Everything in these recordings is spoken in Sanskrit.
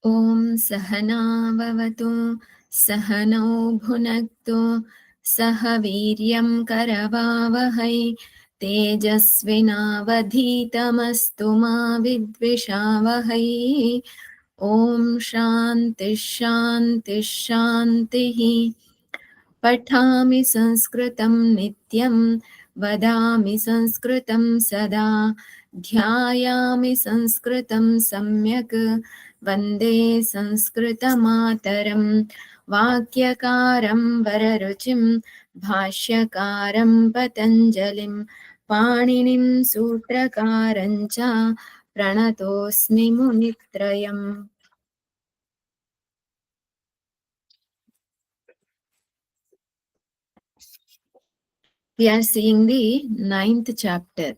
ॐ सहनाववतु सहनौ भुनक्तु सह वीर्यं करवावहै तेजस्विनावधीतमस्तु मा विद्विषावहै। ॐ शान्तिः शान्तिः शान्तिः। पठामि संस्कृतं नित्यं वदामि संस्कृतं सदा ध्यायामि संस्कृतं सम्यक् वन्दे संस्कृतमातरं वाक्यकारं वररुचिं भाष्यकारं पतञ्जलिं पाणिनिं सूत्रकारं च प्रणतोऽस्मि मुनित्रयम्। We are seeing the 9th chapter.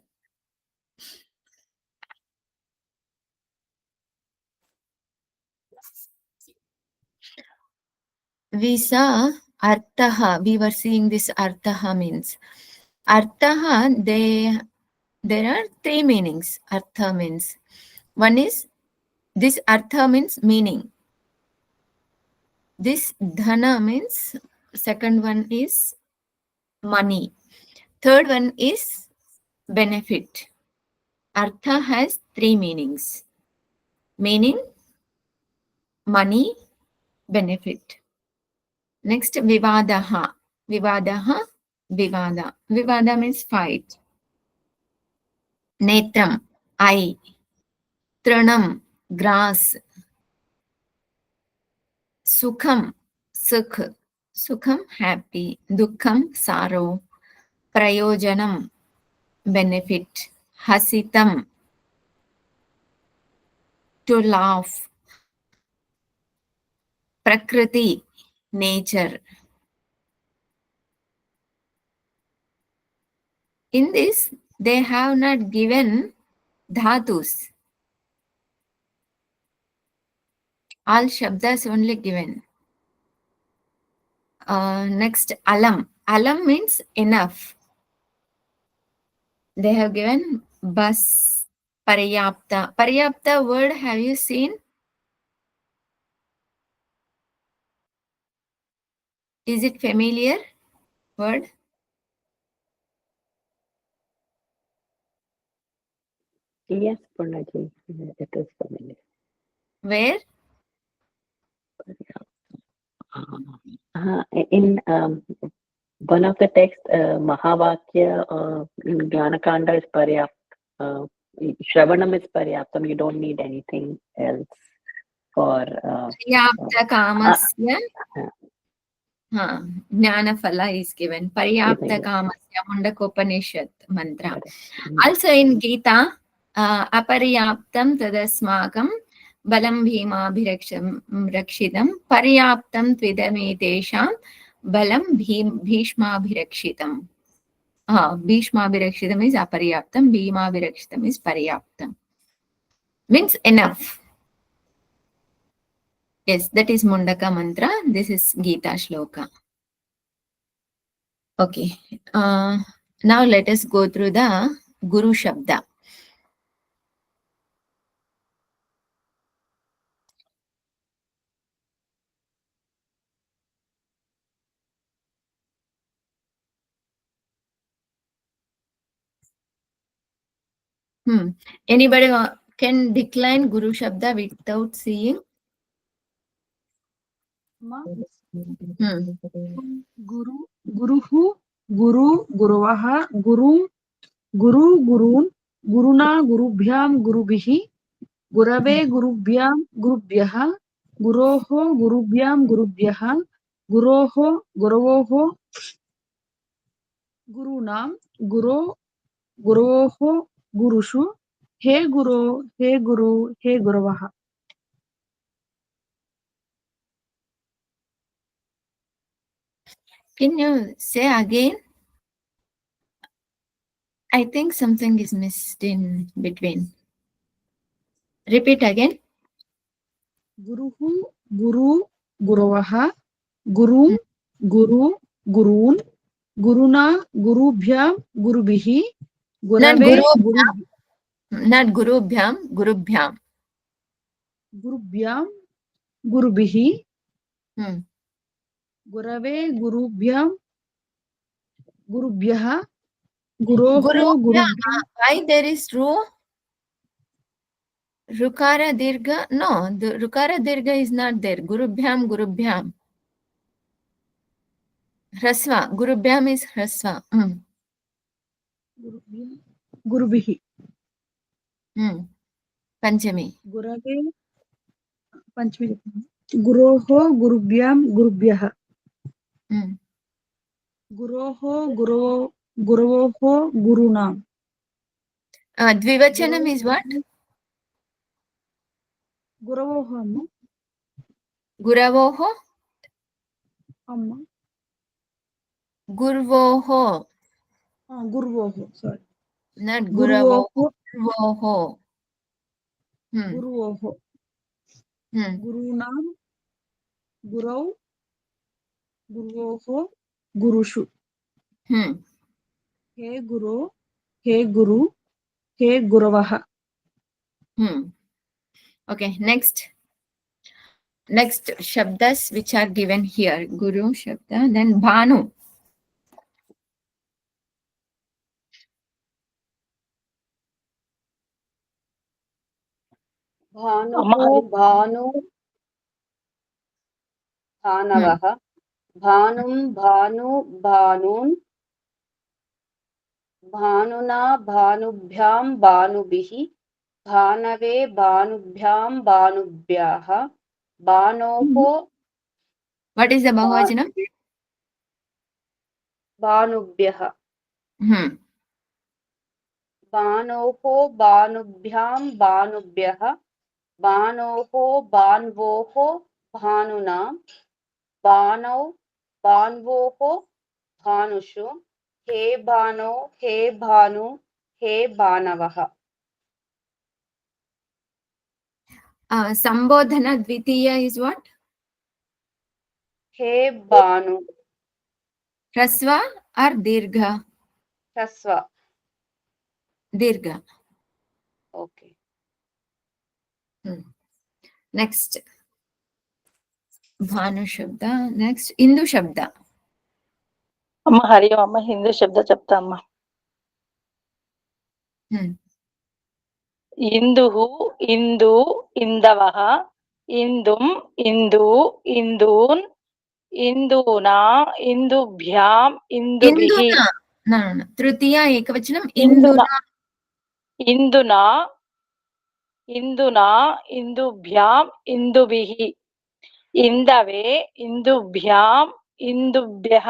We saw arthaha. We were seeing this arthaha means. Arthaha, there are three meanings. Artha means. One is, this artha means meaning. This dhana means, second one is money. Third one is benefit. Artha has three meanings. Meaning, money, benefit. Next, vivadaha. Vivadaha, vivada. Vivada means fight. Netram, eye. Tranam, grass. Sukham, sukh. Sukham, happy. Dukkham, sorrow. Prayojanam, benefit. Hasitam, to laugh. Prakriti, nature. In this, they have not given dhatus. All shabdas only given. Next, alam. Alam means enough. They have given bas, paryapta. Paryapta word have you seen? Is it familiar word? Yes, Purnaji, it is familiar. Where? In one of the texts, Mahavakya, Jnanakanda is Paryapta. Shravanam is Paryaptam. You don't need anything else for. Paryapta kamasya. Jnanaphala is given. Paryapta kamasya, Mundakopanishad mantra. Also in Gita, aparyaptam tadasmakam balam bhimabhirakshitam paryaptam tvidametesham balam bhishmabhirakshitam. Bhishmabhirakshitam is aparyaptam, bhimabhirakshitam is paryaptam. Means enough. Yes, that is Mundaka mantra. This is Gita shloka. Okay. Now let us go through the Guru Shabda. Anybody can decline Guru Shabda without seeing? Guru, Guruhu, Guru, Guruvaha, Guru, Guru, Gurun, Guruna, Gurubhyam, Gurubihi, Gurave, Gurubhyam, Gurubhyaha, Guroho, Gurubhyam, Gurubhyaha, Guroho, Gurovoho, Gurunam, Guru, Guroho, Gurushu, He Guru, He Guru, He Guruvaha. Can you say again? I think something is missed in between. Repeat again. Guruhu, Guru, Guruvaha, Guru, Guru, Gurun, Guruna, Gurubhyam, Gurubihi, Gurave, Not Gurubhyam, Gurubhyam. Gurubhyam, गुरुभिः Hmm. गुरवे गुरुभ्यां गुरुभ्यः गुरोः Gurubhya. गुरुभ्यां Why there is Rukara Dirgha? No, the Rukara Dirgha is not there. Gurubhyam, Gurubhyam. Hrasva. Gurubhyam is Hrasva. गुरुभिः Panchami. गुरवे पञ्चमी गुरोः गुरुभ्यां गुरुभ्यः गुरोः गुरवोः गुरूणां Dvivachanam is what? गुरवोः um Guravoho. Um Gurvoho. गुरुवोः sorry Not गुरुवोः Guravoho. Gurvoho. गुरुवोः गुरूणां गुरौ गुरुवोः गुरुषु हे गुरो हे गुरु हे गुरवः Okay, next shabdas which are given here. Guru shabda, then Bhanu. भानुः Bhanu भानवः भानुं Bhanu भानून् भानुना भानुभ्यां भानुभिः भानवे भानुभ्यां भानुभ्यः भानोः What is the Bahuvachanam? भानुभ्यः भानोः भानुभ्यां भानुभ्यः भानोः भान्वोः भानुना भानौ भान्वोः भानुषु हे भानो हे भानु हे भानवः Sambodhana Dvitiya is what? हे भानु Hrasva or Dirgha? ह्रस्व Dirgha. Okay Next. Bhanu Shabda. Next. Indu Shabda. అమ్మ హరి అమ్మ హిందూ శబ్ద చెప్తా అమ్మ ఇందుహు ఇందు ఇందవః ఇందుం ఇందు ఇందూన్ ఇందూనా ఇందుభ్యాం ఇందుభిః Induna. No. Tritiya Ekavachanam. ఇందున Induna. ఇందునా ఇందునా ఇందుభ్యాం ఇందుభిః ఇందవే ఇందుభ్యాం ఇందుభ్యః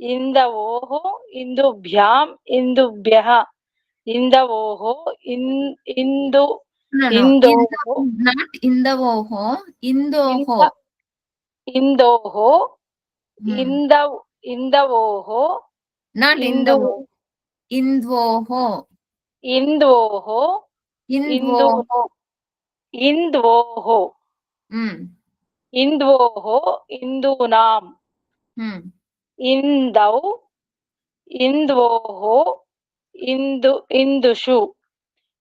ఇందవోః ఇందుభ్యాం ఇందుభ్యః ఇందవోః Indu No. ఇందోః Not Indavoho. Indoho. ఇందోః ఇందవోః Not Indu Indavo. Indvoho. ఇంద్వోః Indvoho. ఇంద్వోః ఇంద్వోః ఇందూనాం ఇందౌ ఇంద్వోః ఇందుషు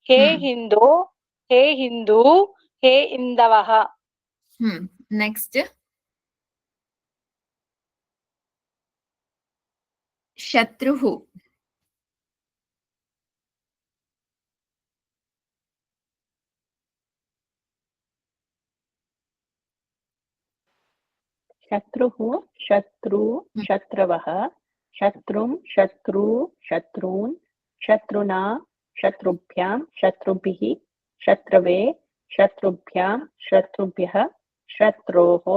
hey Hindu hey Hindu hey ఇందవః Next. Shatruhu. शत्रुः शत्रु शत्रवः शत्रुं शत्रु शत्रून् शत्रुना शत्रुभ्यां शत्रुभिः शत्रवे शत्रुभ्यां शत्रुभ्यः शत्रोः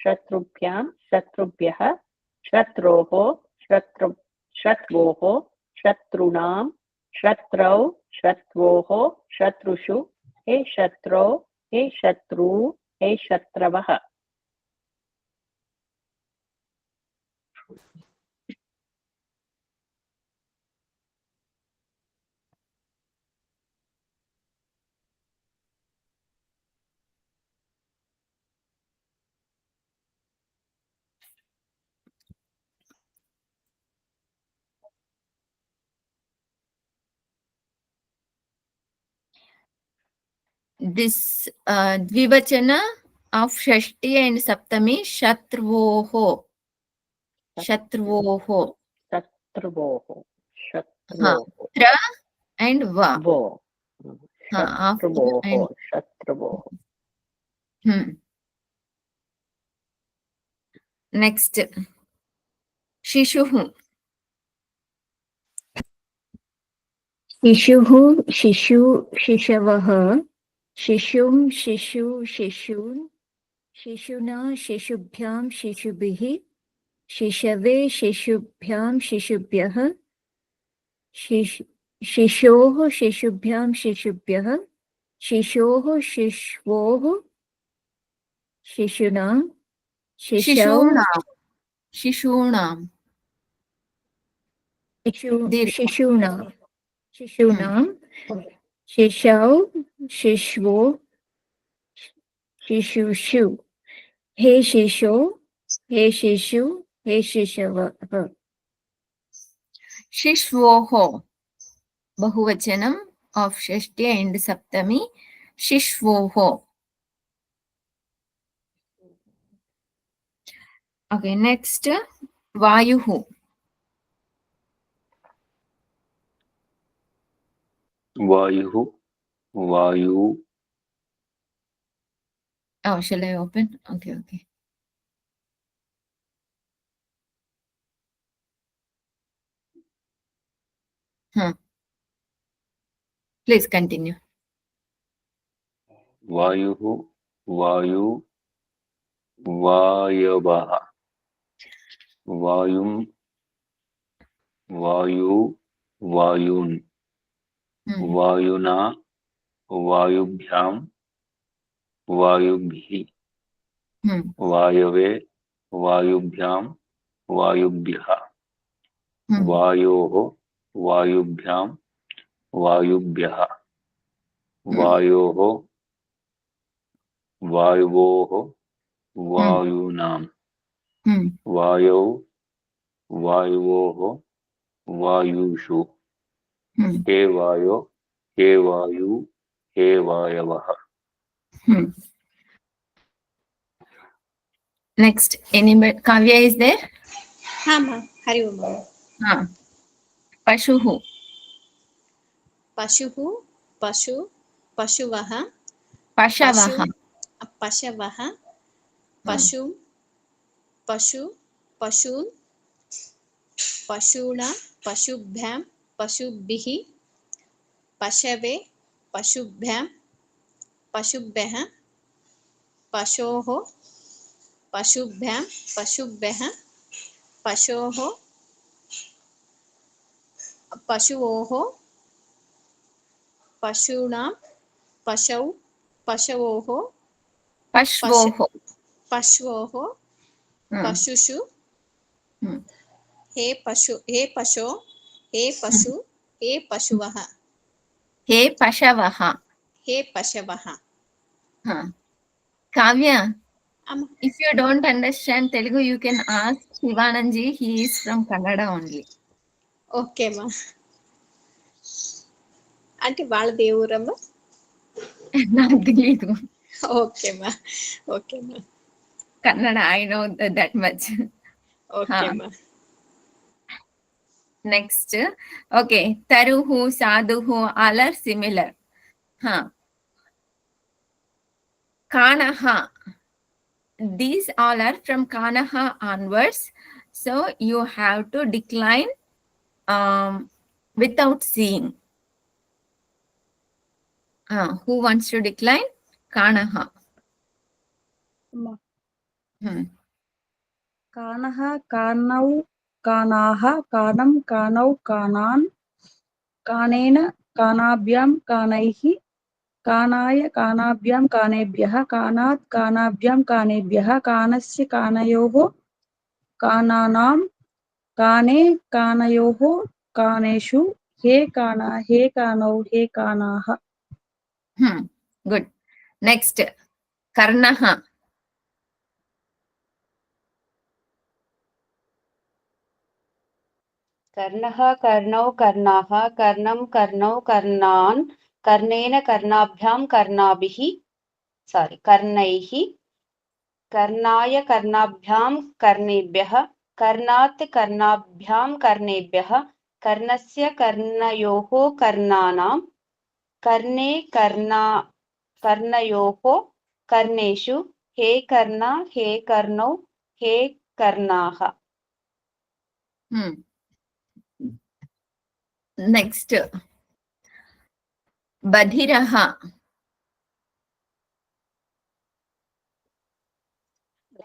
शत्रुभ्यां शत्रुभ्यः शत्रोः शत्वोः शत्रूणां शत्रौ शत्वोः शत्रुषु हे शत्रौ हे शत्रु हे शत्रवः This Dvivachana of Shashti and Saptami, Shatruvoho. Shatruvoho. Shatruvoho. Ha. Shatruvoho. Tra and Va. Vo. Ha. Of Shatruvoho. and Shatruvoho. Next. Shishuhu. शिशुः शिशु शिशवः शिशुं शिशु शिशून् शिशुना शिशुभ्यां शिशुभिः शिशवे शिशुभ्यां शिशुभ्यः शिशोः शिशुभ्यां शिशुभ्यः शिशोः शिश्वोः शिशुनां शिशौ Shishunam. Shishunam. Dirgha. शिशूनां शिशौ शिश्वो शिशुषु हे शिशो हे शिशु हे शिशवः Shishvoho. Bahuvachanam of Shashti and Saptami. Shishvoho. Okay, next. Vayuhu. Vayuhu, Vayu, Oh, shall I open? Okay, okay. Please continue. Vayuhu, Vayu, Vayavaha, Vayum, Vayu, Vayun, Vayuna, Vayubhyam, Vayubhi, Vayave, Vayubhyam, Vayubhyaha, Vayoho, Vayubhyam, Vayubhyaha, Vayoho, Vayavoho, Vayunam, Vayo, Vayoho, Vayushu, He Vayo, He Vayu, He Vayavaha. Next, anybody? Kavya is there? हाँ माँ हरि ओम माँ Pashuhu. पशुः पशु पशुवः Pashavaha. पशवः पशु पशु पशून् पशूनां पशुभ्यां पशुभिः पशवे पशुभ्यां पशुभ्यः पशोः पशुभ्यां पशुभ्यः पशोः पशुवोः पशूनां पशौ पशवोः Pashvoho. पशवोः पशुषु हे पशु हे पशो हे पशु हे पशुवः He Pashavaha. हे पशवः Kavya, आम् if you don't understand Telugu, you can ask Shivananji. He is from Kannada only. Okay మా అంటే వాళ్ళది ఏ ఊరమ్మా నాకు తెలీదు. ఓకే మా ఓకే మా Kannada, I know that much. Okay మా Next, okay, Taruhu, Sadhuhu, all are similar. Kanaha. These all are from Kanaha onwards. So you have to decline without seeing. Who wants to decline? Kanaha. कानः कानौ कानाः कानं कानौ कानान् कानेन कानाभ्यां कानैः कानाय कानाभ्यां कानेभ्यः कानात् कानाभ्यां कानेभ्यः कानस्य कानयोः कानानां काने कानयोः कानेषु हे काना हे कानौ हे कानाः Good. Next, Karnaha. कर्णः कर्णौ कर्णाः कर्णं कर्णौ कर्णान् कर्णेन कर्णाभ्यां कर्णाभिः कर्णैः कर्णाय कर्णाभ्यां कर्णेभ्यः कर्णात् कर्णाभ्यां कर्णेभ्यः कर्णस्य कर्णयोः कर्णानां कर्णे कर्णयोः कर्णेषु हे कर्णा हे कर्णौ हे कर्णाः. Next, Badhiraha.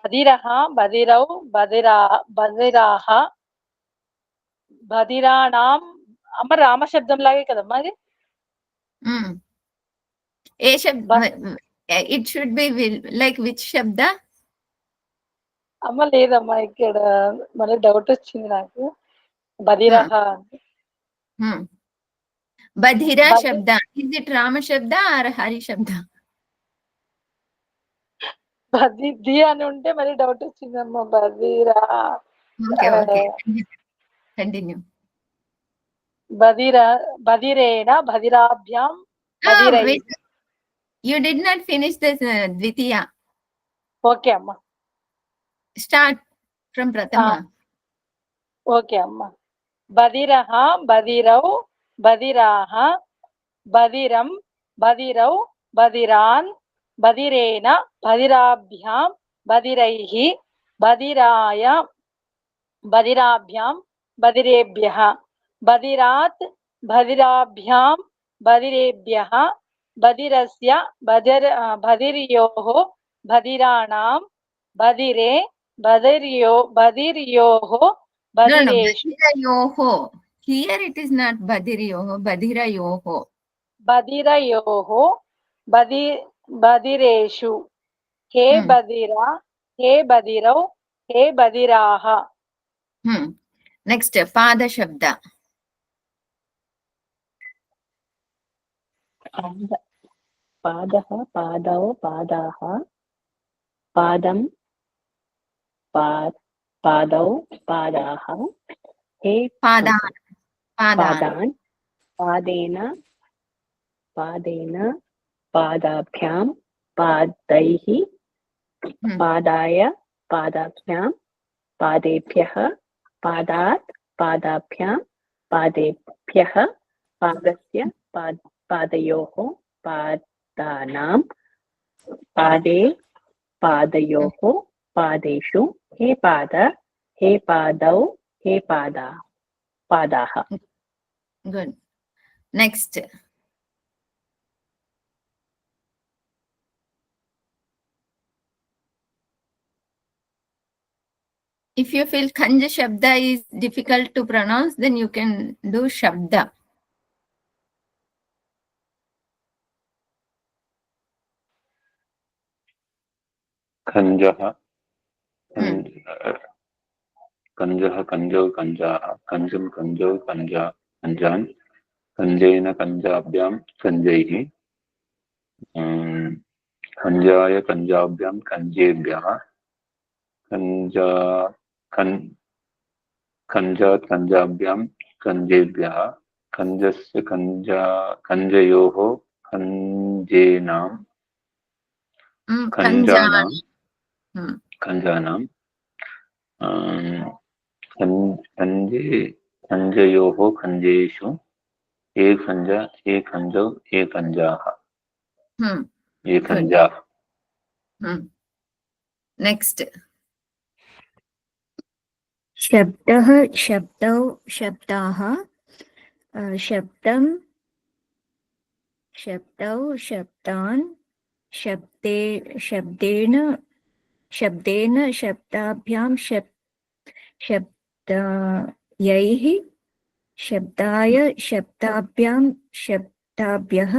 बधिरः बधिरौ बधिराः బధిరాణం అమ్మ రామశబ్దం లాగే కదమ్మా అది. ఏ శబ్ద it should be like which శబ్ద? అమ్మ లేదమ్మా ఇక్కడ మళ్ళీ డౌట్ వచ్చింది నాకు. బధిరః బధిరా శబ్ద, ఇస్ ఇట్ రామ శబ్ద ఆర్ హరి శబ్ద? బధిది అని ఉంటే మళ్ళీ డౌట్ వచ్చిందమ్మా. బధిరా okay okay continue. బధిరేణ బధిరాభ్యాం బధిరై. You did not finish this Dvitiya. Okay అమ్మా. Start from Prathama. ఓకే అమ్మా. బధిరః బధిరౌ బధిరాః బధిరం బధిరౌ బధిరాన్ బధిరేణ బధిరాభ్యాం బధిరైః బధిరాయ బధిరాభ్యాం బధిరేభ్యః బధిరాత్ బధిరాభ్యాం బధిరేభ్యః బధిరస్య బధిర్యోః బధిరాణాం బధిరే బధిర్యోః బధిరేషు. Here it is not Badhiryoho, Badhirayoho. బధిరయోః బధిరేషు hey బధిరా hey బధిరౌ hey బధిరాః. Next, Pada Shabda. पादः पादौ पादाः पादं पादौ पादाः हे Padan. पादान् पादेन पादेन पादाभ्यां पादैः पादाय पादाभ्यां पादेभ्यः पादात् पादाभ्यां पादेभ्यः पादस्य पादयोः पादानां पादे पादयोः पादेषु हे पाद हे पादौ हे पादाः. Good. Next. If you feel Khanja Shabda is difficult to pronounce, then you can do Shabda. खंजः कंजः कंजौ कंजाः कंजं कंजौ कंजान् कंजेन कंजाभ्यां कंजैः कंजाय कंजाभ्यां कंजेभ्यः कंजात् कंजाभ्यां कंजेभ्यः कंजस्य कंजयोः कंजेनां खंजानां खंजयोः खंजेषु हे खंजौ हे खंजाः हे खंजाः. Next. शब्दः शब्दौ शब्दाः शब्दं शब्दौ शब्दान् शब्देन शब्दाभ्यां शब्दायैः शब्दाय शब्दाभ्यां शब्दाभ्यः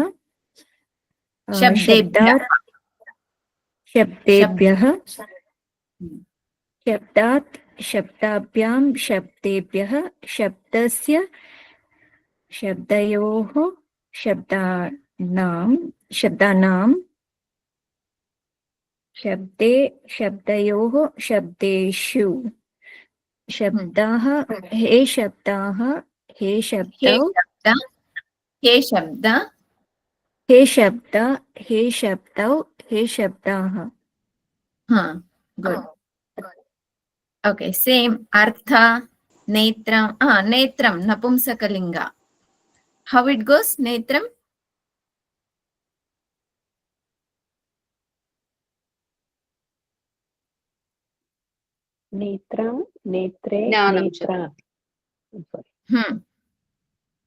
शब्देभ्यः शब्दात् शब्दाभ्यां शब्देभ्यः शब्दस्य शब्दयोः शब्दानां शब्दे शब्दयोः शब्देषु शब्दाः हे शब्दाः हे शब्दौ हे शब्द हे शब्द हे शब्दौ हे शब्दाः. Good. Okay, same. Artha, netram. Netram, napumsakalinga. How it goes, netram? Netram, netre, Jnanam cha. netra. I'm sorry.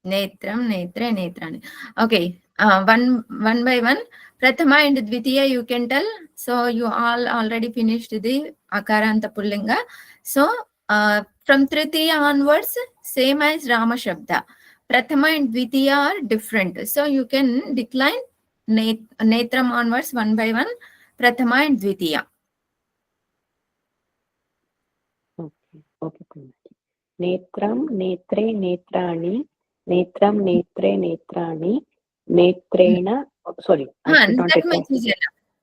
Netram, netre, netrani. Okay, one by one. Prathama and Dvitiya you can tell. So you all already finished the Akaranta Pullinga. So from Tritiya onwards, same as Rama Shabda. Prathama and Dvitiya are different. So you can decline Netram onwards one by one. Prathama and Dvitiya. Okay, okay, Purnaki. Netram, netre, netrani. Netram, netre, netrani. Netrena. Sorry, I should not That require. much is enough.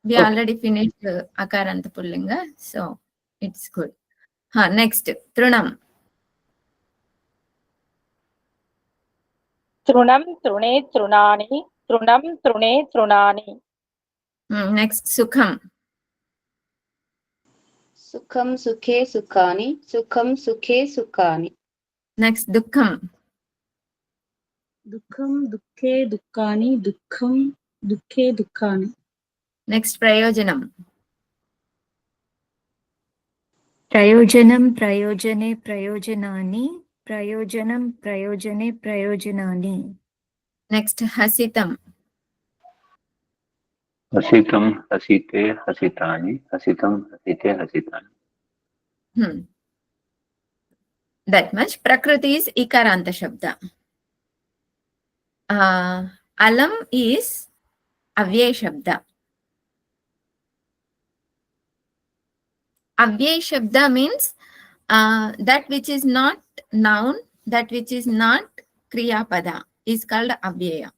We Okay. already finished Akaranta Pullinga. So it's good. Next, Trunam. तृणं तृणे तृणानि तृणं तृणे तृणानि Next, Sukham. Sukham sukhe sukhani. Sukham sukhe sukhani. Next, Dukkham. दुःखं दुःखे दुःखानि दुःखं दुःखे दुःखानि Next, Prayojanam. प्रयोजनं प्रयोजने प्रयोजनानि प्रयोजनं प्रयोजने प्रयोजनानि Next, Hasitam. हसितं हसिते हसितानि हसितं हसिते हसितानि. That much. Prakriti is Ikaranta Shabda. Alam is Avyay Shabda. Avyay Shabda means that which is not noun, that which is not Kriya Pada is called Avyaya.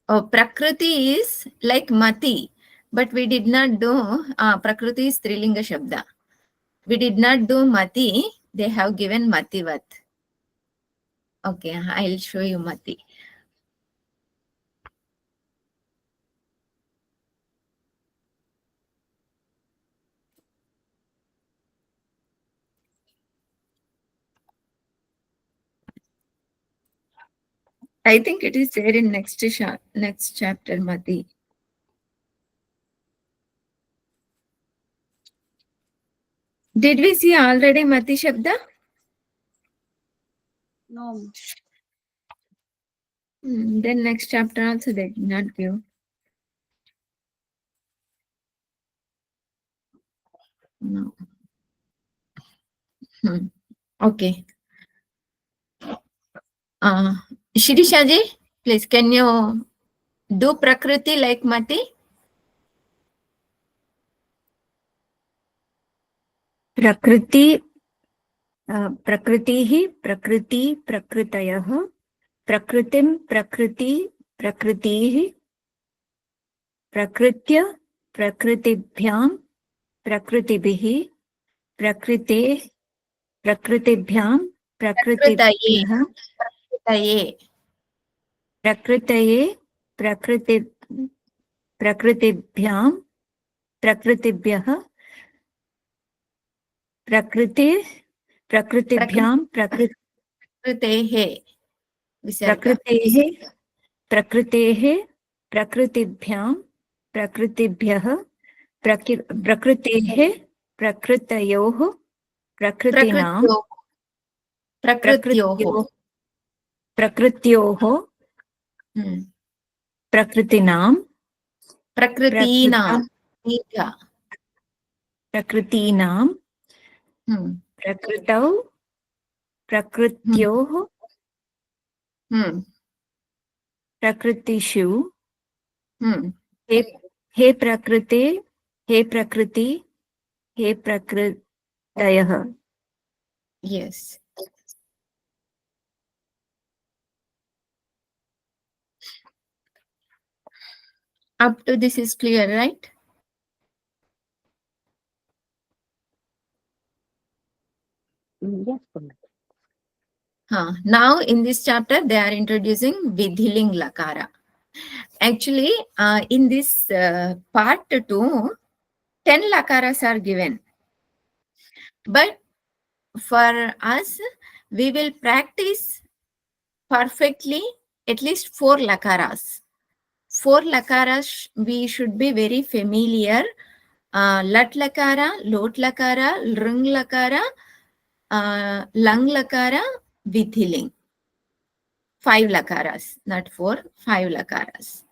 Oh, Prakriti is like Mati, but we did not do Prakriti is Strilinga Shabda. We did not do Mati, they have given Mativat. Okay, I'll show you Mati. I think it is there in next chapter, Mati. Did we see already Mati Shabda? No. Then next chapter also they did not give. No. Okay. Shirishaji, please, can you do Prakriti like Mati? प्रकृतिः प्रकृति प्रकृतयः प्रकृतिं प्रकृति प्रकृतिः प्रकृत्य प्रकृतिभ्यां प्रकृतिभिः प्रकृते प्रकृतिभ्यां प्रकृतिभ्यः Prakritaye. प्रकृतये प्रकृतिभ्यां प्रकृतिभ्यः प्रकृतिभ्यां Prakritehe. Visarga. प्रकृतेः प्रकृतिभ्यां प्रकृतिभ्यः प्रकृतेः प्रकृतयोः प्रकृतीनां Prakrutyoho. प्रकृत्योः प्रकृतीनां Prakritinam. प्रकृतीनां प्रकृतौ प्रकृत्योः प्रकृतिषु हे प्रकृते हे प्रकृति हे प्रकृतयः. Yes. Up to this is clear, right? Now in this chapter, they are introducing Vidhiling Lakara. Actually, in this part 2, 10 lakaras are given. But for us, we will practice perfectly at least 4 lakaras. 4 lakaras we should be very familiar. Lat lakara, lot lakara, lrung lakara, lang lakara, Vidhiling. 5 lakaras, not 4, 5 lakaras.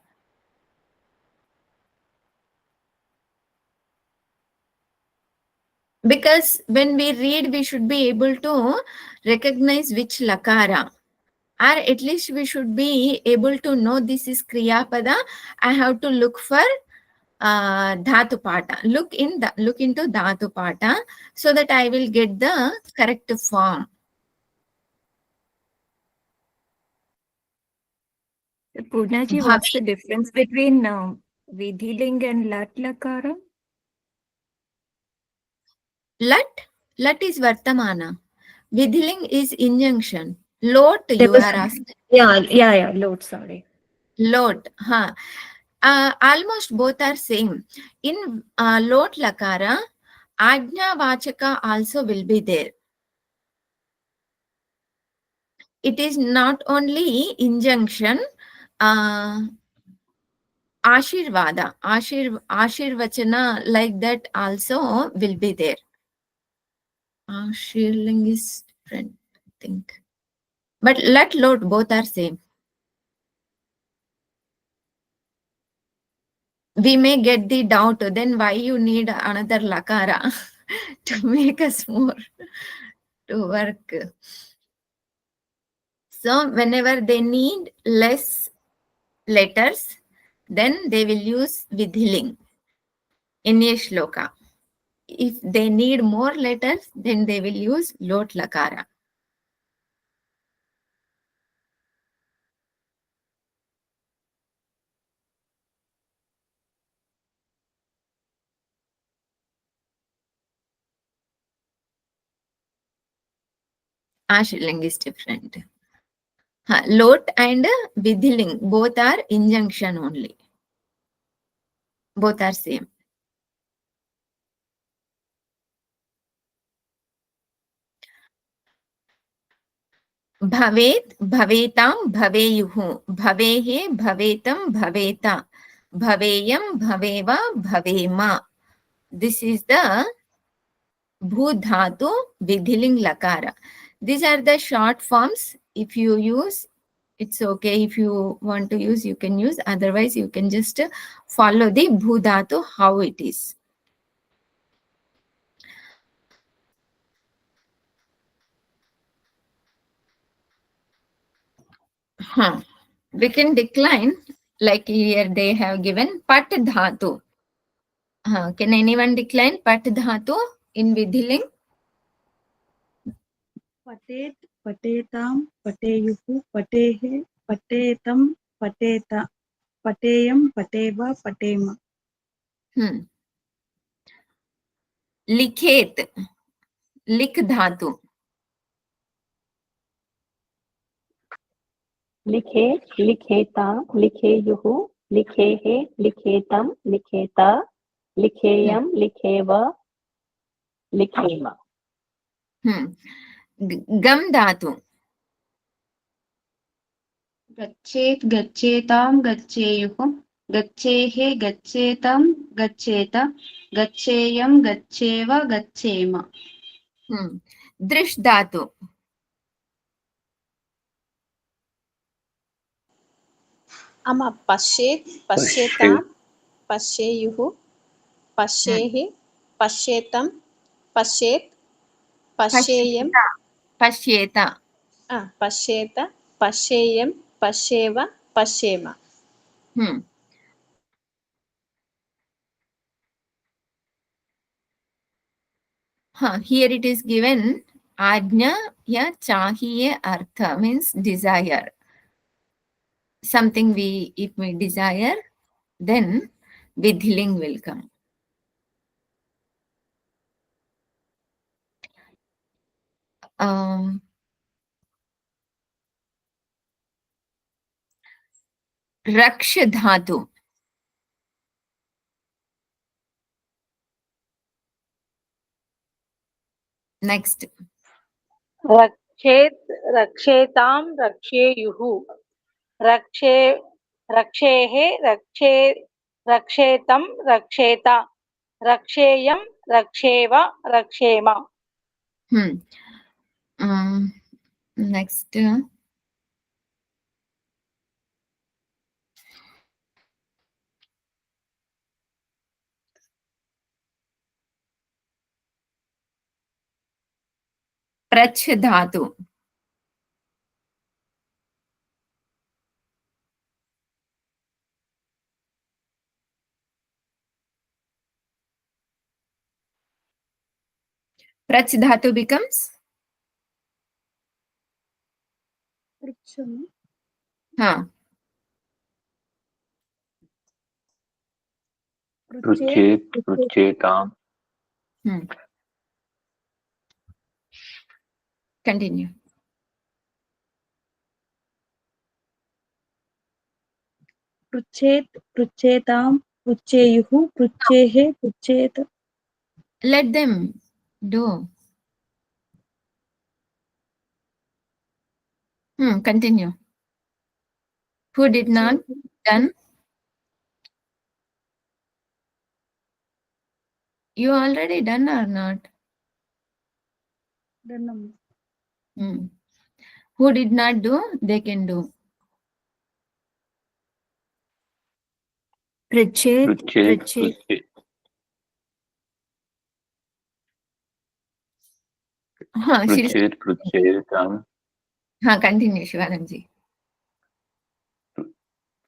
Because when we read, we should be able to recognize which lakara, or at least we should be able to know this is Kriya Pada. I have to look for Dhatu Pata. Look into Dhatu Pata so that I will get the correct form. Purnaji, what's the difference between Vidhiling and Lat Lakara? Lat is Vartamana. Vidhiling is injunction. Lot, There you was- are asking. Yeah, Lot, sorry. Lot, almost both are same. In Lot Lakara, Ajna Vachaka also will be there. It is not only injunction, Ashirvada, Ashirvachana, like that also will be there. Ashirling is different, I think. But Lat, Lot, both are same. We may get the doubt, then why you need another Lakara to make us more to work. So whenever they need less letters, then they will use Vidhiling in a shloka. If they need more letters, then they will use Lot Lakara. Ashirling is different. Lot and Vidhiling, both are injunction only. Both are same. Bhavet, bhavetam, bhaveyuhu, bhavehe, bhavetam, bhaveta, bhaveyam, bhaveva, bhavema. This is the Bhudhatu Vidhiling Lakara. These are the short forms. If you use, it's okay. If you want to use, you can use. Otherwise, you can just follow the Bhudhatu how it is. We can decline, like here they have given Pat Dhatu. Can anyone decline Pat Dhatu in Vidhiling? पठेत् पठेतां पठेयुः पठेः पठेतं पठेत पठेयं पठेव पठेम लिखेत, लिख धातु. लिखे, लिखेता, लिखेयुः, लिखेः, लिखेतं, लिखेता, लिखेयं, लिखेव, लिखेम. गम धातु. गच्छेत् गच्छेतां गच्छेयुः गच्छेः गच्छेतं गच्छेत गच्छेयं गच्छेव गच्छेम. दृश धातु. पश्येत् पश्येतां पश्येयुः पश्येः पश्येतं पश्येत् पश्येयं पश्येत. पश्येत पश्येयं पश्येव पश्येम. Here it is given Ajna ya chahiye artha means desire. Something if we desire, then Vidhiling will come. रक्ष धातु. Next. रक्षेत् रक्षेतां रक्षेयुः रक्षे रक्षेः रक्षे रक्षेतं रक्षेता रक्षेयं रक्षेव रक्षेम. Next. प्रच्छ धातु. Prach dhatu becomes पृच्छेत् पृच्छेतां. Continue. पृच्छेत् पृच्छेतां पृच्छेयुः पृच्छेः पृच्छेत. Let them do. Continue. Who did not done? You already done or not? Who did not do? They can do. पृच्छेत् पृच्छेत् पृच्छेत् पृच्छेत्. पृच्छेत् पृच्छेतां. Continue, Shivananji.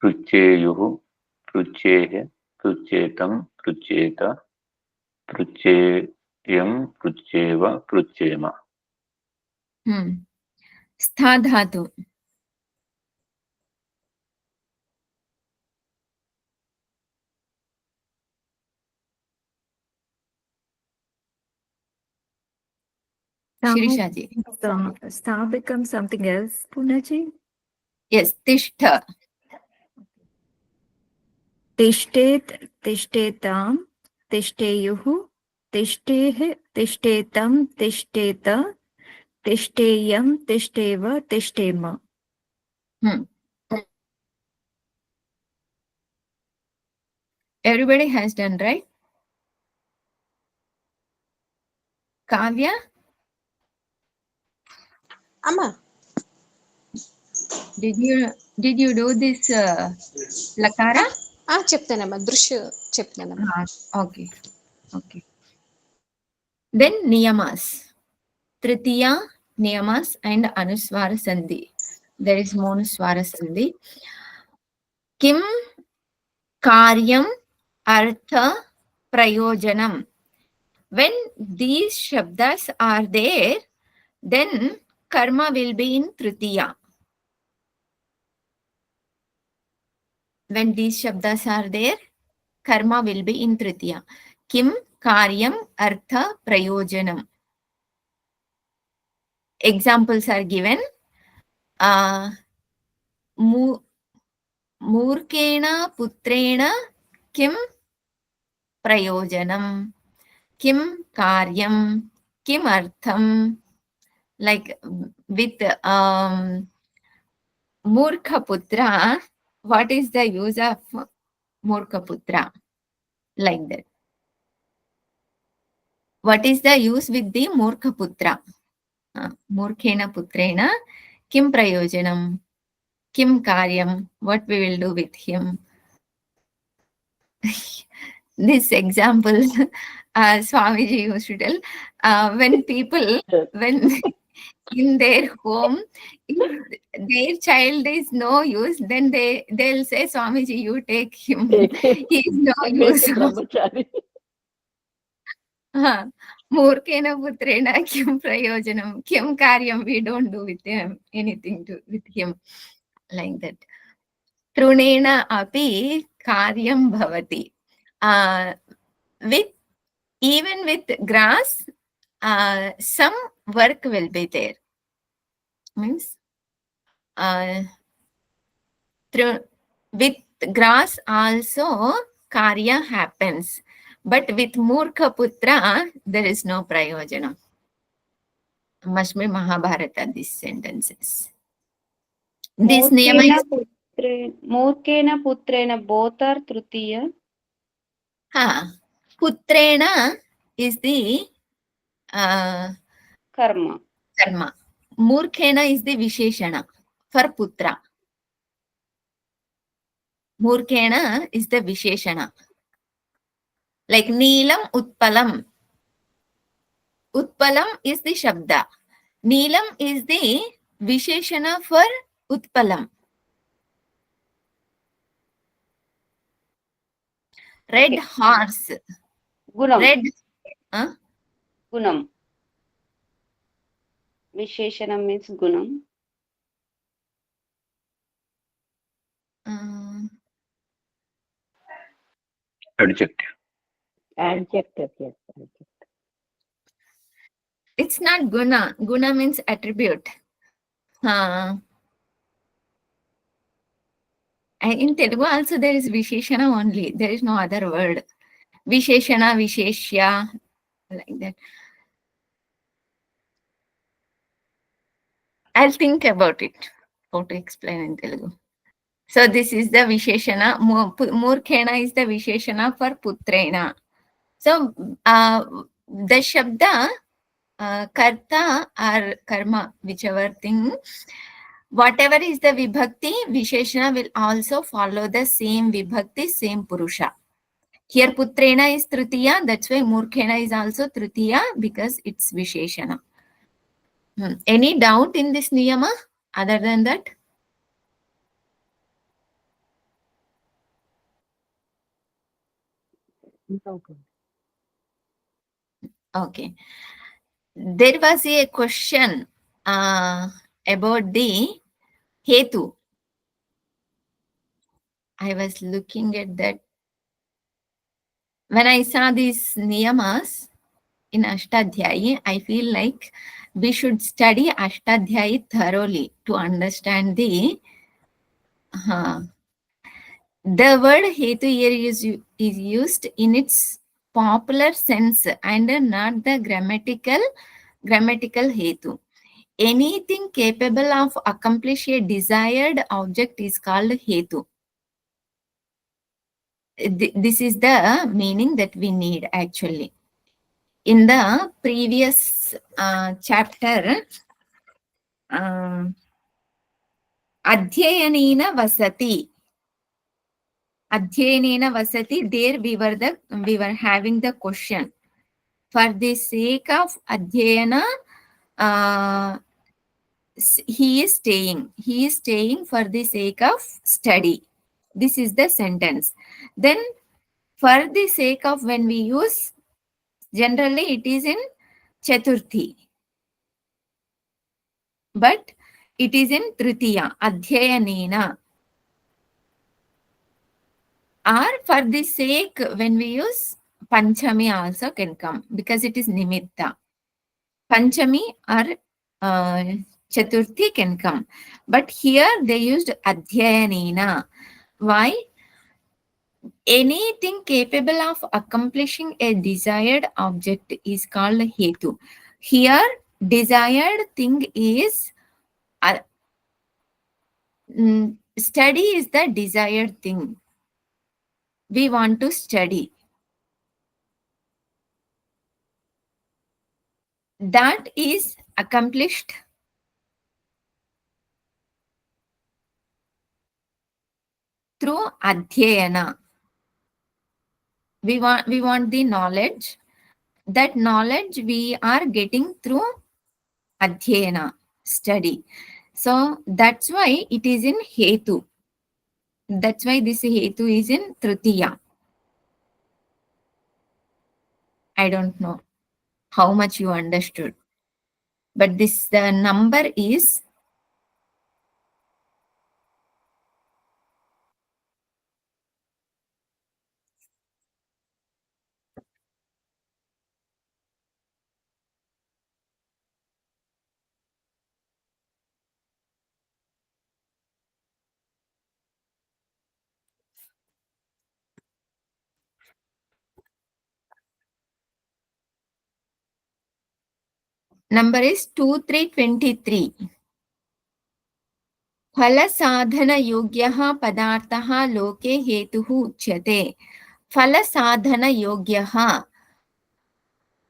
पृच्छेयुः पृच्छेः पृच्छेतं पृच्छेत पृच्छेयं पृच्छेव पृच्छेम. Stha dhatu. Shirishaji. Stha becomes something else. Punaji. Yes, tishtha. तिष्ठेत् तिष्ठेतां तिष्ठेयुः तिष्ठेः तिष्ठेतं तिष्ठेत तिष्ठेयं तिष्ठेव तिष्ठेम. Everybody has done, right? Kavya? Amma. Did you do this lakara? చెప్తానమ్మా దృశ్య చెప్తానమ్మా. Okay. Then niyamas. Tritiya, niyamas and anuswara sandhi. There is monuswara sandhi. Kim karyam artha prayojanam. When these shabdas are there, then karma will be in tritiya. When these shabdas are there, karma will be in tritiya. Kim karyam artha prayojanam. Examples are given. Murkena putrena kim prayojanam. Kim karyam. Kim artham. Like with murkha putra, what is the use of murkha putra? Like that. What is the use with the murkha putra? Murkhena putrena kim prayojanam, kim karyam, what we will do with him. This example Swamiji used to tell, when people when in their home, if their child is no use, then they'll say, Swamiji, you take him. He is no use. Murkena putrena kim prayojanam, kim karyam, we don't do with him anything with him. Like that. Trunena api karyam bhavati. Even with grass, some work will be there. Means With grass also karya happens, but with Murkha Putra there is no prayojana. Must be Mahabharata, these sentences. This niyama is Murkena putrena, both are tritiya. Putrena is the Karma. karma. Murkhena is the visheshana for putra. Murkhena is the visheshana. Like Neelam Utpalam. Utpalam is the shabda. Neelam is the visheshana for Utpalam. Red Okay. horse. Gunam. Red. Gunam. Visheshanam means gunam. Adjective. Adjective, yes. Adjective. It's not guna. Guna means attribute. And in Telugu also there is visheshana only. There is no other word. Visheshana, visheshya, like that. I'll think about it, how to explain in Telugu. So this is the visheshana. Murkhena is the visheshana for putrena. So the shabda, karta or karma, whichever thing, whatever is the vibhakti, visheshana will also follow the same vibhakti, same purusha. Here putrena is tritiya, that's why murkhena is also tritiya because it's visheshana. Any doubt in this niyama other than that? Okay. There was a question about the hetu. I was looking at that. When I saw these niyamas in Ashtadhyayi, I feel like we should study Ashtadhyayi thoroughly to understand the word hetu here is used in its popular sense and not the grammatical hetu. Anything capable of accomplish a desired object is called hetu. This is the meaning that we need actually. In the previous chapter, Adhyayanena Vasati. Adhyayanena Vasati, there we were having the question. For the sake of Adhyayana, he is staying for the sake of study. This is the sentence. Then for the sake of, when we use, generally it is in Chaturthi, but it is in Tritiya, Adhyayanena. Or for the sake, when we use Panchami also can come because it is Nimitta. Panchami or Chaturthi can come. But here they used Adhyayanena. Why? Anything capable of accomplishing a desired object is called hetu. Here, desired thing is study is the desired thing. We want to study. That is accomplished through adhyayana. We want the knowledge. That knowledge we are getting through adhyayana, study. So that's why it is in hetu. That's why this hetu is in tritiya. I don't know how much you understood, but this the number is Number is 2323. फलसाधनयोग्यः पदार्थः लोके हेतुः उच्यते. फलसाधनयोग्यः,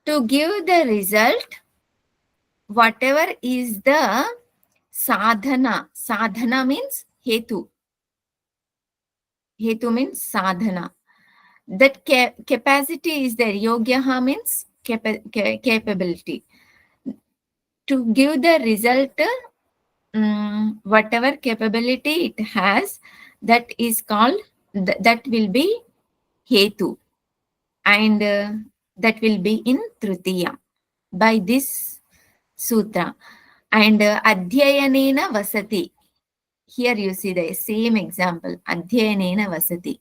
to give the result, whatever is the sadhana. Sadhana means hetu. Hetu means sadhana. That capacity is there. Yogyaha means capability. To give the result, whatever capability it has, that is called, that will be hetu, and that will be in Tritiya by this sutra. And adhyayanena vasati. Here you see the same example. Adhyayanena vasati.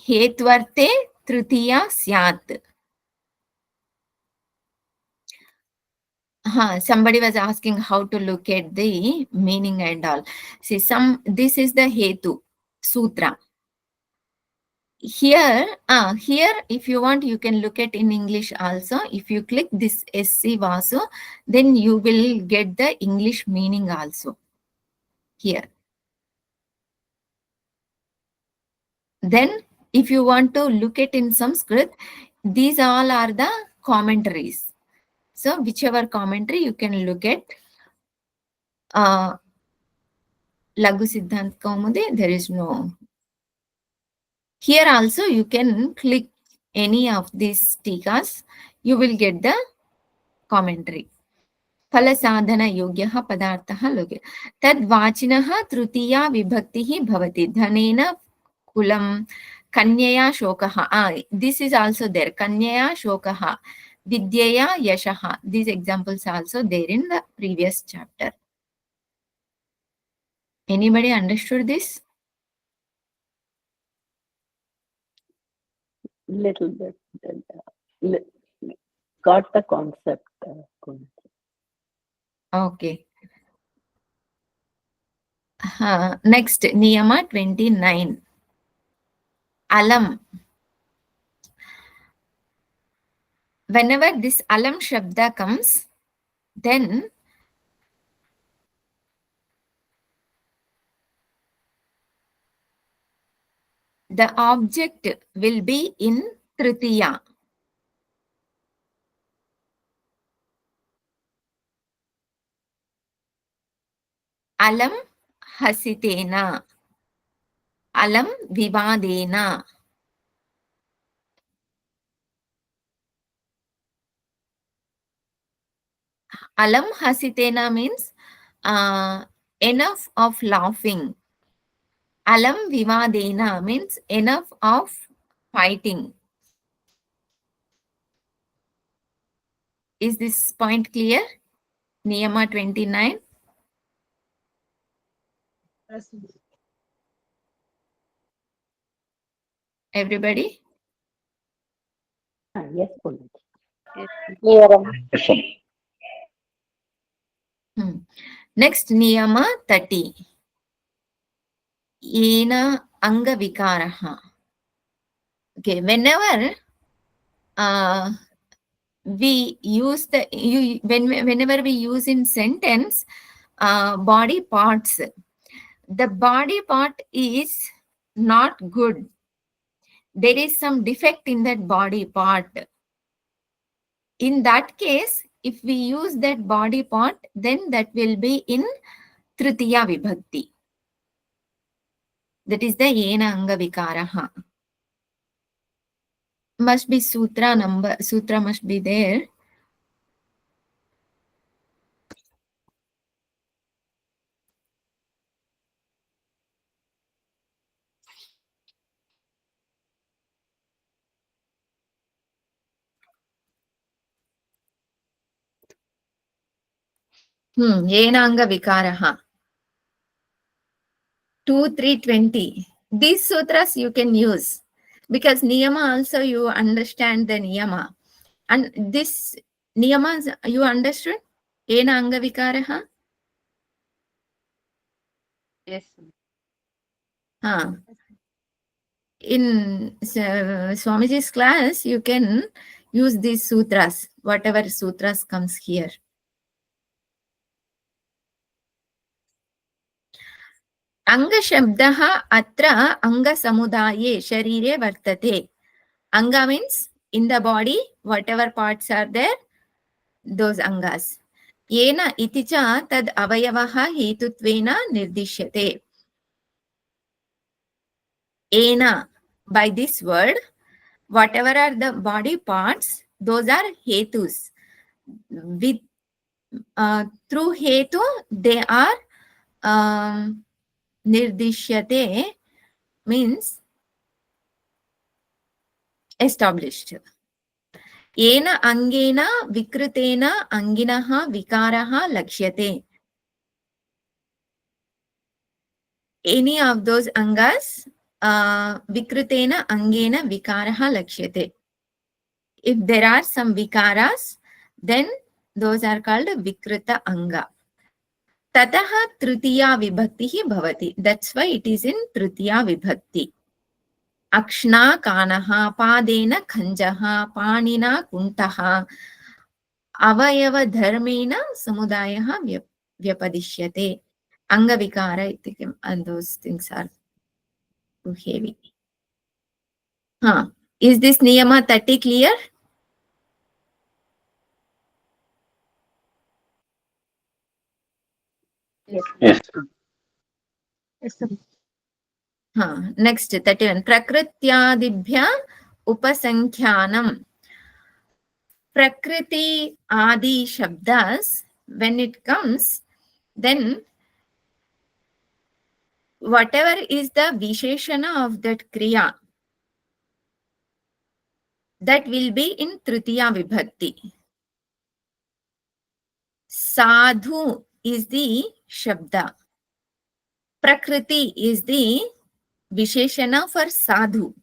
हेत्वर्थे तृतीया स्यात्. Somebody was asking how to look at the meaning and all. See, this is the hetu sutra. Here, if you want, you can look at in English also. If you click this SC Vasu, then you will get the English meaning also here. Then, if you want to look at in Sanskrit, these all are the commentaries. So, whichever commentary you can look at. Laghu Siddhanta Kaumudi, there is no. Here also you can click any of these tikas, you will get the commentary. Phalasadhana yogyah padartah loke. Tad vachinah trutiya vibhaktihi bhavati. Dhanena kulam kanyaya shokaha. This is also there. Kanyaya shokaha. Vidyaya yashaha. These examples are also there in the previous chapter. Anybody understood this? Little bit. Got the concept. Okay. Next, Niyama 29. Alam. Whenever this alam shabda comes, then the object will be in Tritiya. Alam hasitena. Alam vivadena. Alam hasitena means enough of laughing. Alam vivadena means enough of fighting. Is this point clear? Niyama 29. Everybody? Yes, Punit. Next, Niyama 30. Ena anga vikaraha. Okay, whenever we use whenever we use in sentence body parts, the body part is not good. There is some defect in that body part. In that case, if we use that body part, then that will be in Tritiya Vibhakti. That is the Ena Anga Vikaraha. Must be sutra number, sutra must be there. Enanga Vikaraha. 2, 3, 20. These sutras you can use because Niyama also you understand the Niyama. And this Niyama you understood? Enanga Vikaraha. Yes. In Swamiji's class, you can use these sutras, whatever sutras comes here. Anga shabdaha atra anga samudaye sharire vartate. Anga means in the body, whatever parts are there, those angas. Yena iticha tad avayavaha hetutvena nirdishyate. Ena, by this word, whatever are the body parts, those are hetus. With through hetu, they are nirdishyate, means established. Yena angena vikrutena anginaha vikaraha lakshyate. Any of those angas, vikrutena angena vikaraha lakshyate. If there are some vikaras, then those are called vikruta anga. Tataha tritiya vibhakti bhavati. That's why it is in tritiya vibhakti. Akshna kanaha padena khanjaha panina kuntaha avayava dharmena samudayaha vyapadishyate. Anga vikara itikam, and those things are too heavy. Is this niyama 30 clear? Yes. Next 31. Prakrityadibhya upasankhyanam. Prakriti adi shabdas, when it comes, then whatever is the visheshana of that kriya, that will be in tritiya vibhakti. Sadhu is the shabda. Prakriti is the visheshana for sadhu.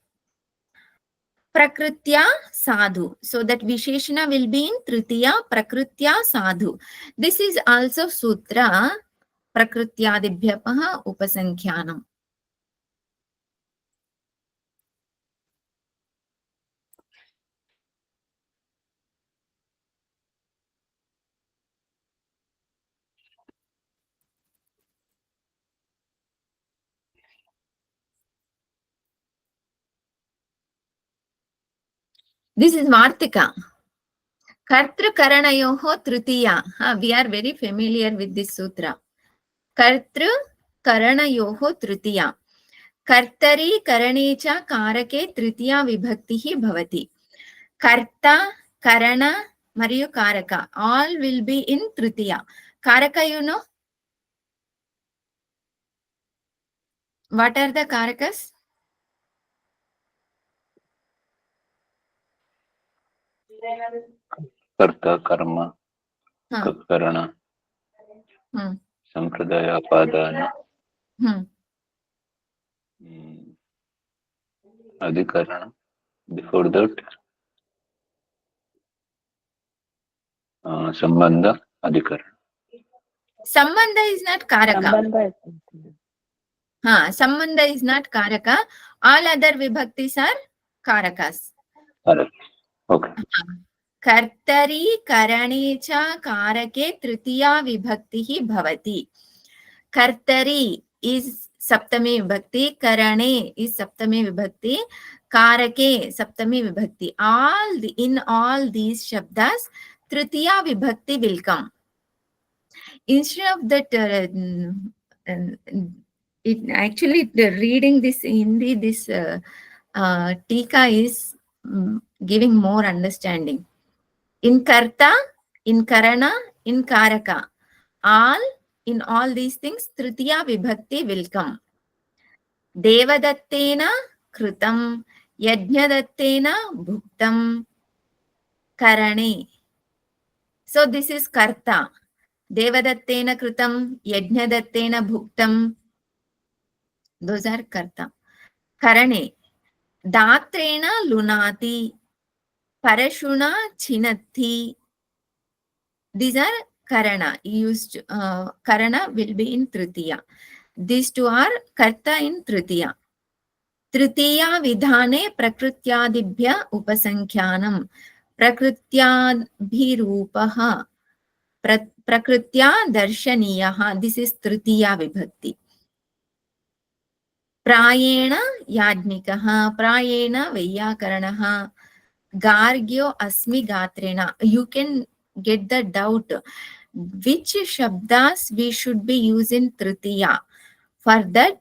Prakritya sadhu. So that visheshana will be in tritiya prakritya sadhu. This is also sutra prakrityadibhyapaha upasankyanam. This is Martika. Kartru karanayoho tritiya. We are very familiar with this sutra. Kartru karanayoho tritiya. Kartari karanecha karake tritiya vibhaktihi bhavati. Karta, karana, mariyu karaka. All will be in tritiya. Karaka, you know? What are the karakas? Karta, karma, karana, sampradaya, padana, adhikarana. Before that, sambandha, adhikarana. Sambandha is not karaka. Sambandha is something. Sambandha is not karaka. All other vibhaktis are karakas. Correct. Okay. Kartari karanecha karake tritiya vibhaktihi bhavati. Kartari is saptami vibhakti. Karane is saptami vibhakti. Karake saptami vibhakti. In all these shabdas, tritiya vibhakti will come. Instead of that, reading this Hindi, this Tika is giving more understanding. In Karta, in Karana, in Karaka, in all these things, Tritiya Vibhakti will come. Devadattena Krutam, Yajnadattena Bhuktam, Karane. So this is Karta. Devadattena Krutam, Yajnadattena Bhuktam. Those are Karta. Karane. Datrena Lunati, Parashuna Chinati. These are Karana. Karana will be in Tritiya. These two are karta in tritiya. Tritiya vidhane prakrityadibhya upasankhyanam. Prakrityabhirupaha. Prakritya darshaniyaha. This is tritiya vibhakti. Prayena yajnikaha. Prayena vayyakaranaha. Gargyo asmi gatrena. You can get the doubt which shabdas we should be using tritiya. For that,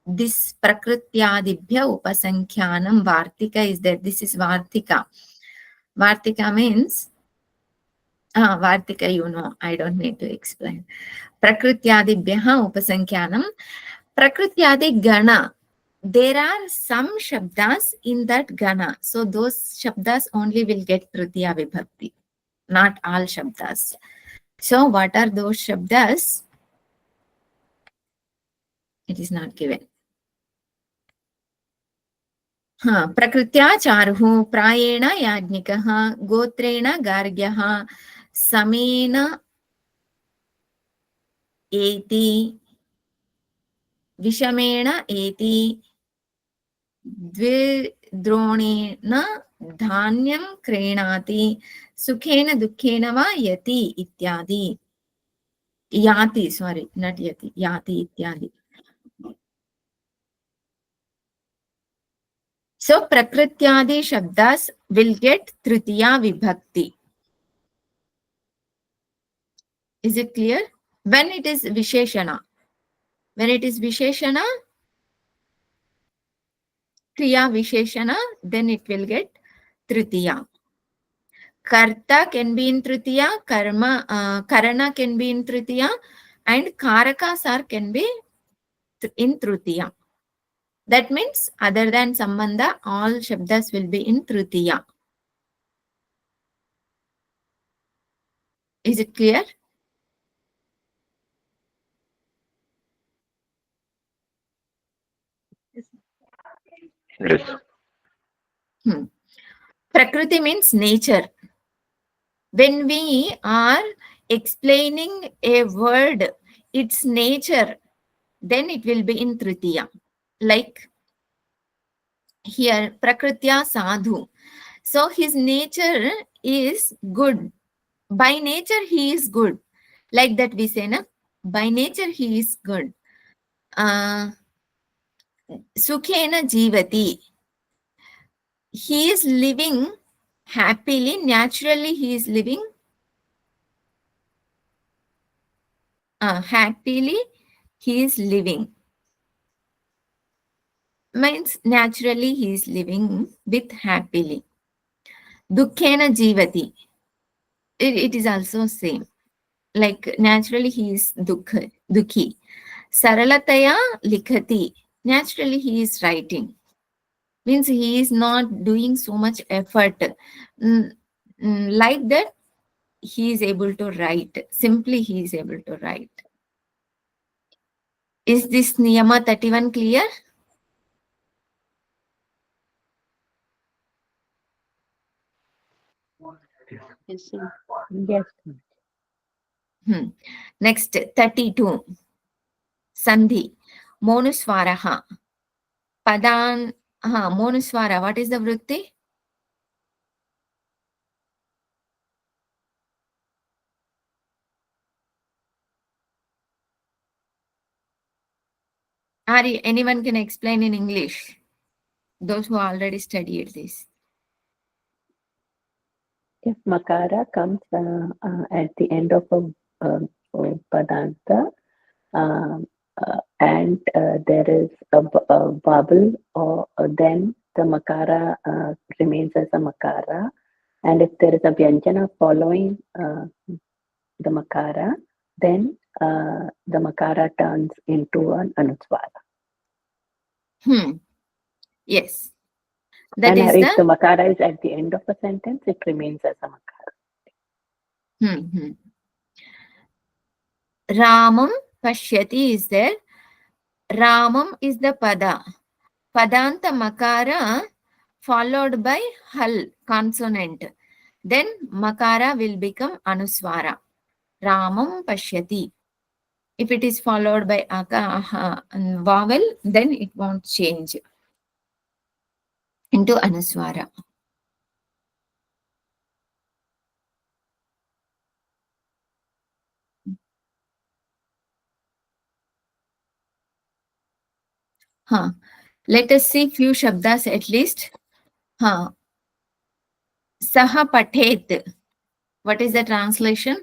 this prakrityadibhya upasankhyanam vartika is there. This is vartika. Vartika means vartika, you know, I don't need to explain. Prakrityadibhya upasankhyanam. Prakrityadi gana. There are some shabdas in that gana. So those shabdas only will get tritiya vibhakti, not all shabdas. So what are those shabdas? It is not given. Prakritya charuhu, prayena yajnikaha, gotrena gargyaha, samena eti, vishamena eti, द्विद्रोणेन धान्यं क्रीणाति, सुखेन दुःखेन वा यति इत्यादि. याति, sorry, not yati, yati इत्यादि. So prakrityadi shabdas will get tritiya vibhakti. Is it clear? When it is visheshana, kriya visheshana, then it will get tritiya. Karta can be in tritiya, karana can be in tritiya, and karakasar can be in tritiya. That means other than sambandha, all shabdas will be in tritiya. Is it clear? Yes. Prakriti means nature. When we are explaining a word, its nature, then it will be in tritiya. Like here, prakritya sadhu. So his nature is good. By nature, he is good. Like that we say, na? By nature, he is good. Sukhena jivati. He is living happily. Naturally, he is living happily. He is living. Means naturally, he is living with happily. Dukkhena jivati. It is also same. Like naturally, he is dukhi. Saralataya likhati. Naturally, he is writing. Means he is not doing so much effort. Like that, he is able to write. Simply, he is able to write. Is this Niyama 31 clear? Yes, sir. Yes. Next, 32. Sandhi. Monuswaraha. Padan. Monuswara. What is the vritti? Anyone can explain in English? Those who already studied this. If makara comes at the end of a padanta, and there is a vowel, or then the makara remains as a makara. And if there is a vyanjana following the makara, then the makara turns into an anuswara. Yes. That and is if the makara is at the end of a sentence, it remains as a makara. Ramam pashyati is there. Ramam is the pada. Padanta makara followed by hal consonant. Then makara will become anuswara. Ramam pashyati. If it is followed by aka, aha, and vowel, then it won't change into anuswara. Let us see few shabdas at least. Saha pathet. What is the translation?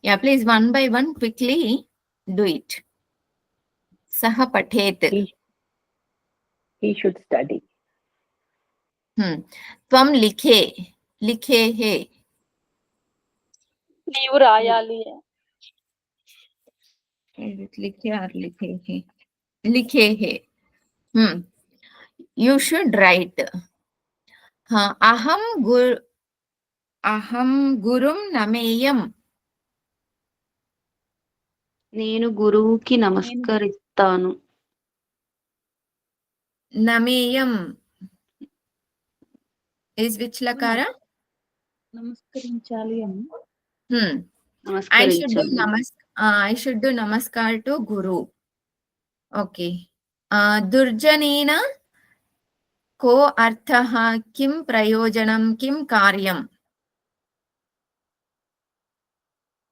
Yeah, please one by one quickly do it. Saha pathet. He should study. Tvam likhe. Likhe he. నీవు రాయాలి. Is it likhe or likhe he? Likhe he. You should write. Aham gurum nameyam. నేను గురువుకి నమస్కరిస్తాను. Nameyam is which lakara? నమస్కరించాలి అని. I should do namaskar to Guru. Okay. Durjanena ko arthaha kim prayojanam kim karyam.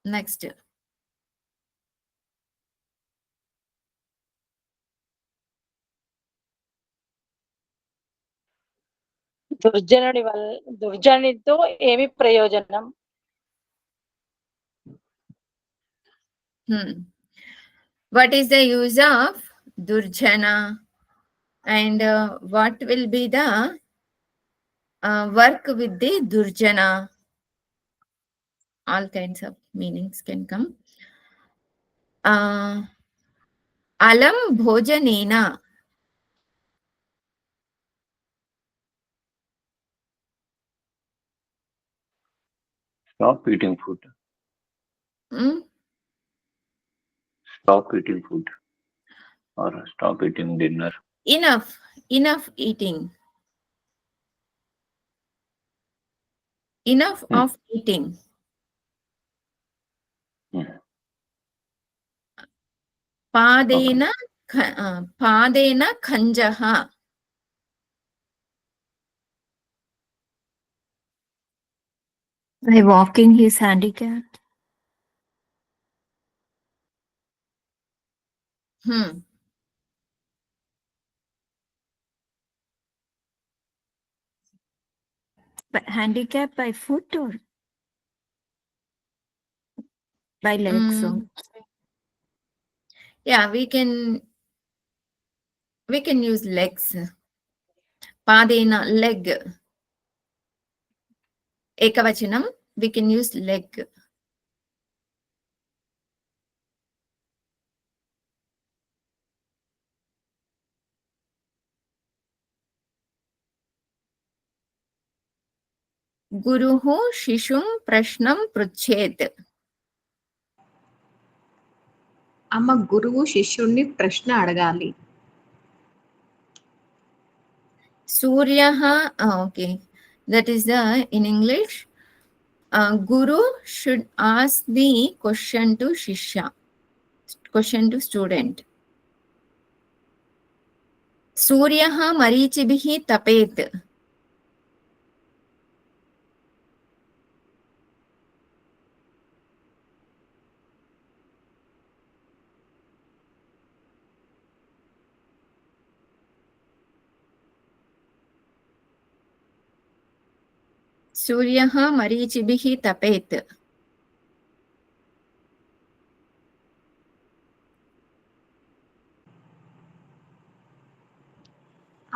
Next. దుర్జనునితో ఏమి ప్రయోజనం? What is the use of durjana, and what will be the work with the durjana? All kinds of meanings can come. Alam bhojanena. Stop eating food. Stop eating food. Or stop eating dinner. Enough eating. Enough of eating. Padena khanjaha. By walking, he is handicapped. But handicapped by foot or by legs? Yeah, we can use legs. Padena, leg. Ekavachanam, we can use leg. Guruhu shishum prashnam pruchet. అమ్మ గురువు శిష్యుణ్ణి ప్రశ్న అడగాలి. Suryaha, okay. That is in English. Guru should ask the question to Shishya. Question to student. Suryaha marichibhi tapet. Suryaha marichibhi tapet.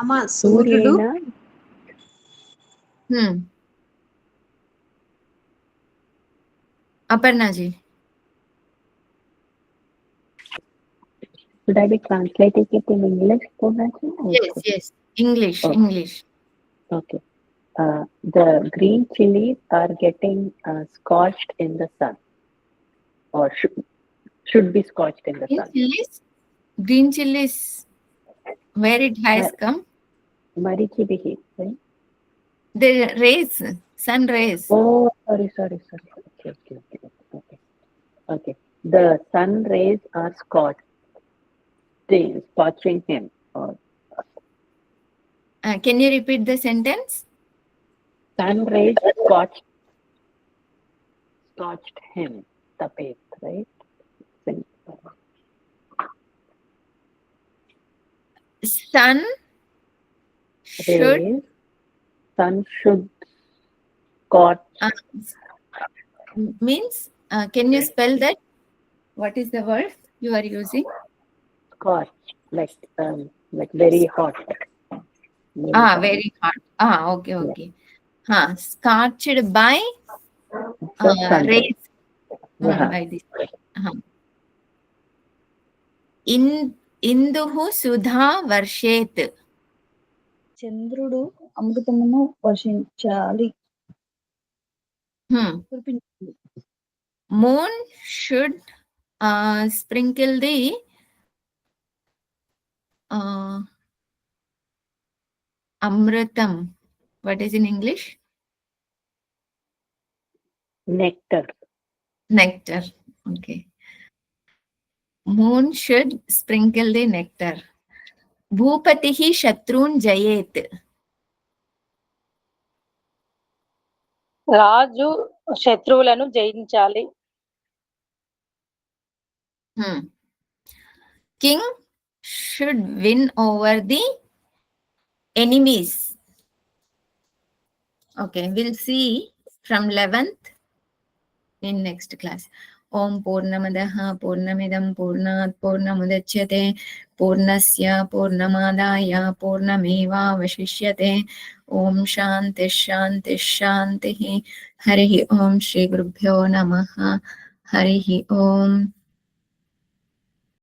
అమ్మ సూర్యుడు Aparna ji. Should I be translating it in English? Yes. English. Okay. The green chilies are getting scorched in the sun, or should be scorched in the sun. Green chilies, where it has come? Marichibihi, right? The rays, sun rays. Oh, sorry. Okay. The sun rays are scorching him. Or Can you repeat the sentence? sun rays scorched him. Tapet, right? Sun should Rays. Sun should scorch. means, can you spell that? What is the word you are using? Scorch, like very hot. Very hot. Okay, okay. Scorched by The sun rays. Yeah. By this. Induhu sudha varshet. చంద్రుడు అమృతమును వర్షించాలి. కురిపించాలి. Moon should sprinkle the amritam. What is in English? Nectar. Nectar. Okay. Moon should sprinkle the nectar. Bhupatihi shatrun jayet. రాజు శత్రువులను జయించాలి. King should win over the enemies. Okay, we'll see from 11th in next class. Om Purnamadaha Purnamidam Purnat Purnamudachyate Purnasya Purnamadaya Purnameva Vashishyate. Om Shanti Shanti Shanti. Harihi Om Shri Gurubhyo Namaha. Harihi Om.